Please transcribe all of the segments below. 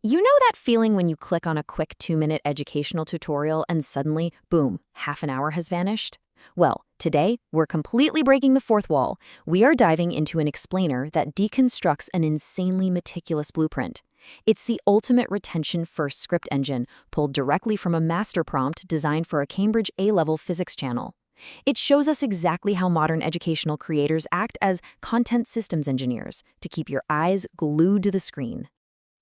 You know that feeling when you click on a quick 2-minute educational tutorial and suddenly, boom, half an hour has vanished? Well, today, we're completely breaking the fourth wall. We are diving into an explainer that deconstructs an insanely meticulous blueprint. It's the ultimate retention-first script engine pulled directly from a master prompt designed for a Cambridge A-level physics channel. It shows us exactly how modern educational creators act as content systems engineers to keep your eyes glued to the screen.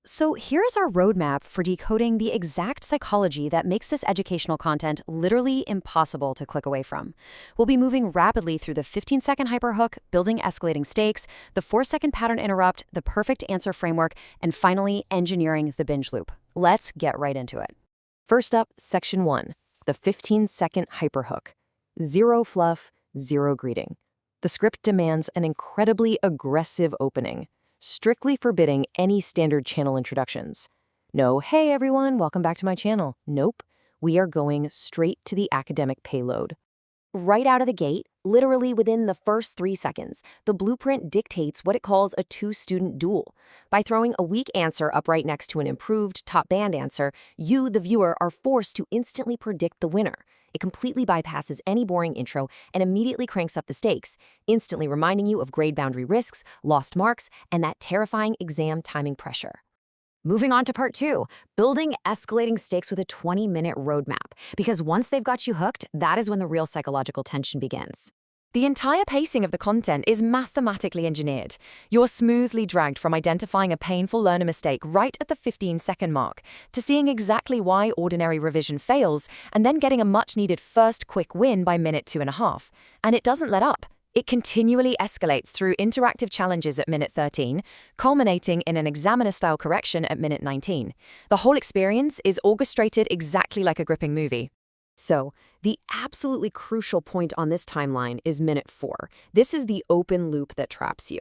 So here's our roadmap for decoding the exact psychology that makes this educational content literally impossible to click away from. We'll be moving rapidly through the 15-second hyperhook, building escalating stakes, the 4-second pattern interrupt, the perfect answer framework, and finally, engineering the binge loop. Let's get right into it. First up, Section 1, the 15-second hyperhook. Zero fluff, zero greeting. The script demands an incredibly aggressive opening, strictly forbidding any standard channel introductions. No, hey everyone, welcome back to my channel. Nope, we are going straight to the academic payload. Right out of the gate, literally within the first 3 seconds, the blueprint dictates what it calls a two-student duel. By throwing a weak answer up right next to an improved top-band answer, you, the viewer, are forced to instantly predict the winner. It completely bypasses any boring intro and immediately cranks up the stakes, instantly reminding you of grade boundary risks, lost marks, and that terrifying exam timing pressure. Moving on to part 2, building escalating stakes with a 20-minute roadmap, because once they've got you hooked, that is when the real psychological tension begins. The entire pacing of the content is mathematically engineered. You're smoothly dragged from identifying a painful learner mistake right at the 15-second mark to seeing exactly why ordinary revision fails and then getting a much-needed first quick win by minute 2.5. And it doesn't let up. It continually escalates through interactive challenges at minute 13, culminating in an examiner-style correction at minute 19. The whole experience is orchestrated exactly like a gripping movie. So, the absolutely crucial point on this timeline is minute 4. This is the open loop that traps you.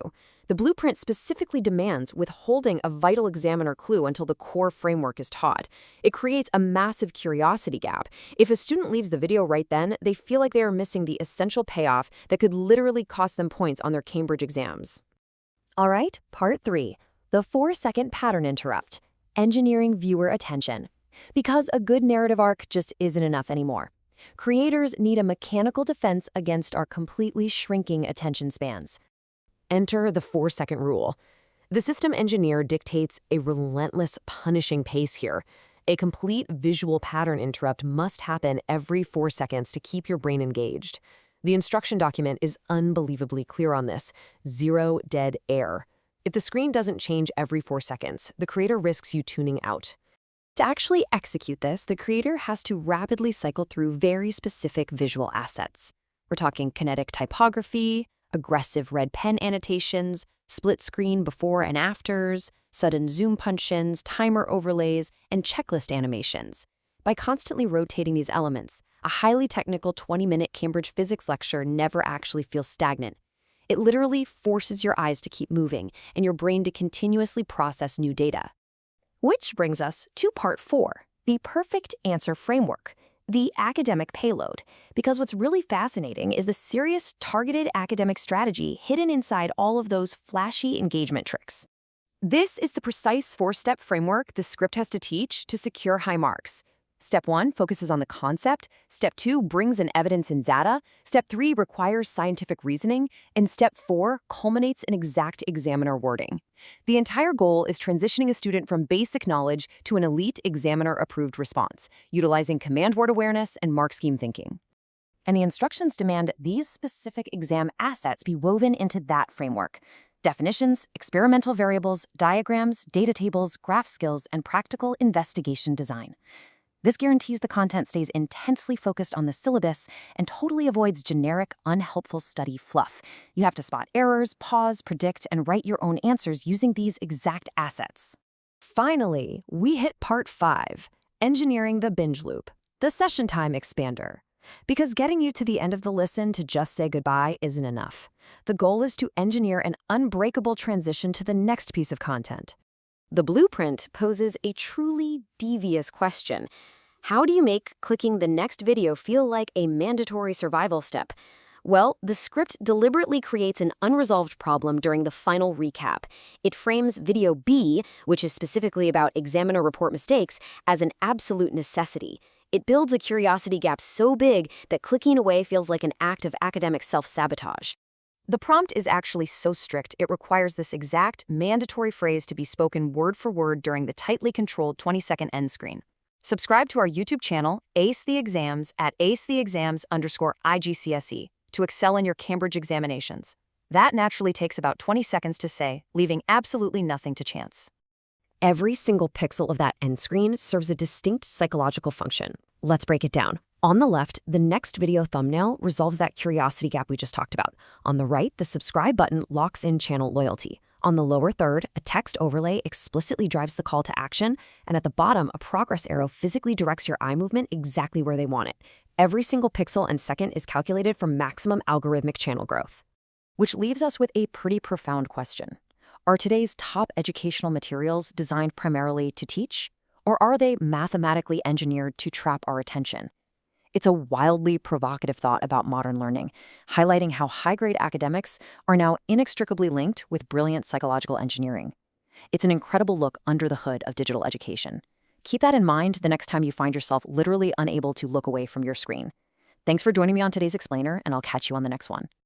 The blueprint specifically demands withholding a vital examiner clue until the core framework is taught. It creates a massive curiosity gap. If a student leaves the video right then, they feel like they are missing the essential payoff that could literally cost them points on their Cambridge exams. All right, part 3, the 4-second pattern interrupt, engineering viewer attention. Because a good narrative arc just isn't enough anymore. Creators need a mechanical defense against our completely shrinking attention spans. Enter the 4-second rule. The system engineer dictates a relentless, punishing pace here. A complete visual pattern interrupt must happen every 4 seconds to keep your brain engaged. The instruction document is unbelievably clear on this. 0 dead air. If the screen doesn't change every 4 seconds, the creator risks you tuning out. To actually execute this, the creator has to rapidly cycle through very specific visual assets. We're talking kinetic typography, aggressive red pen annotations, split screen before and afters, sudden zoom punch-ins, timer overlays, and checklist animations. By constantly rotating these elements, a highly technical 20-minute Cambridge physics lecture never actually feels stagnant. It literally forces your eyes to keep moving and your brain to continuously process new data. Which brings us to part 4, the perfect answer framework, the academic payload. Because what's really fascinating is the serious, targeted academic strategy hidden inside all of those flashy engagement tricks. This is the precise 4-step framework the script has to teach to secure high marks. Step 1 focuses on the concept, Step 2 brings in evidence and data, Step 3 requires scientific reasoning, and Step 4 culminates in exact examiner wording. The entire goal is transitioning a student from basic knowledge to an elite examiner-approved response, utilizing command word awareness and mark scheme thinking. And the instructions demand these specific exam assets be woven into that framework. Definitions, experimental variables, diagrams, data tables, graph skills, and practical investigation design. This guarantees the content stays intensely focused on the syllabus and totally avoids generic, unhelpful study fluff. You have to spot errors, pause, predict, and write your own answers using these exact assets. Finally, we hit part 5, engineering the binge loop, the session time expander. Because getting you to the end of the listen to just say goodbye isn't enough. The goal is to engineer an unbreakable transition to the next piece of content. The blueprint poses a truly devious question. How do you make clicking the next video feel like a mandatory survival step? Well, the script deliberately creates an unresolved problem during the final recap. It frames video B, which is specifically about examiner report mistakes, as an absolute necessity. It builds a curiosity gap so big that clicking away feels like an act of academic self-sabotage. The prompt is actually so strict, it requires this exact, mandatory phrase to be spoken word for word during the tightly controlled 20-second end screen. Subscribe to our YouTube channel, Ace the Exams, at acetheexams_IGCSE to excel in your Cambridge examinations. That naturally takes about 20 seconds to say, leaving absolutely nothing to chance. Every single pixel of that end screen serves a distinct psychological function. Let's break it down. On the left, the next video thumbnail resolves that curiosity gap we just talked about. On the right, the subscribe button locks in channel loyalty. On the lower third, a text overlay explicitly drives the call to action, and at the bottom, a progress arrow physically directs your eye movement exactly where they want it. Every single pixel and second is calculated for maximum algorithmic channel growth. Which leaves us with a pretty profound question. Are today's top educational materials designed primarily to teach, or are they mathematically engineered to trap our attention? It's a wildly provocative thought about modern learning, highlighting how high-grade academics are now inextricably linked with brilliant psychological engineering. It's an incredible look under the hood of digital education. Keep that in mind the next time you find yourself literally unable to look away from your screen. Thanks for joining me on today's Explainer, and I'll catch you on the next one.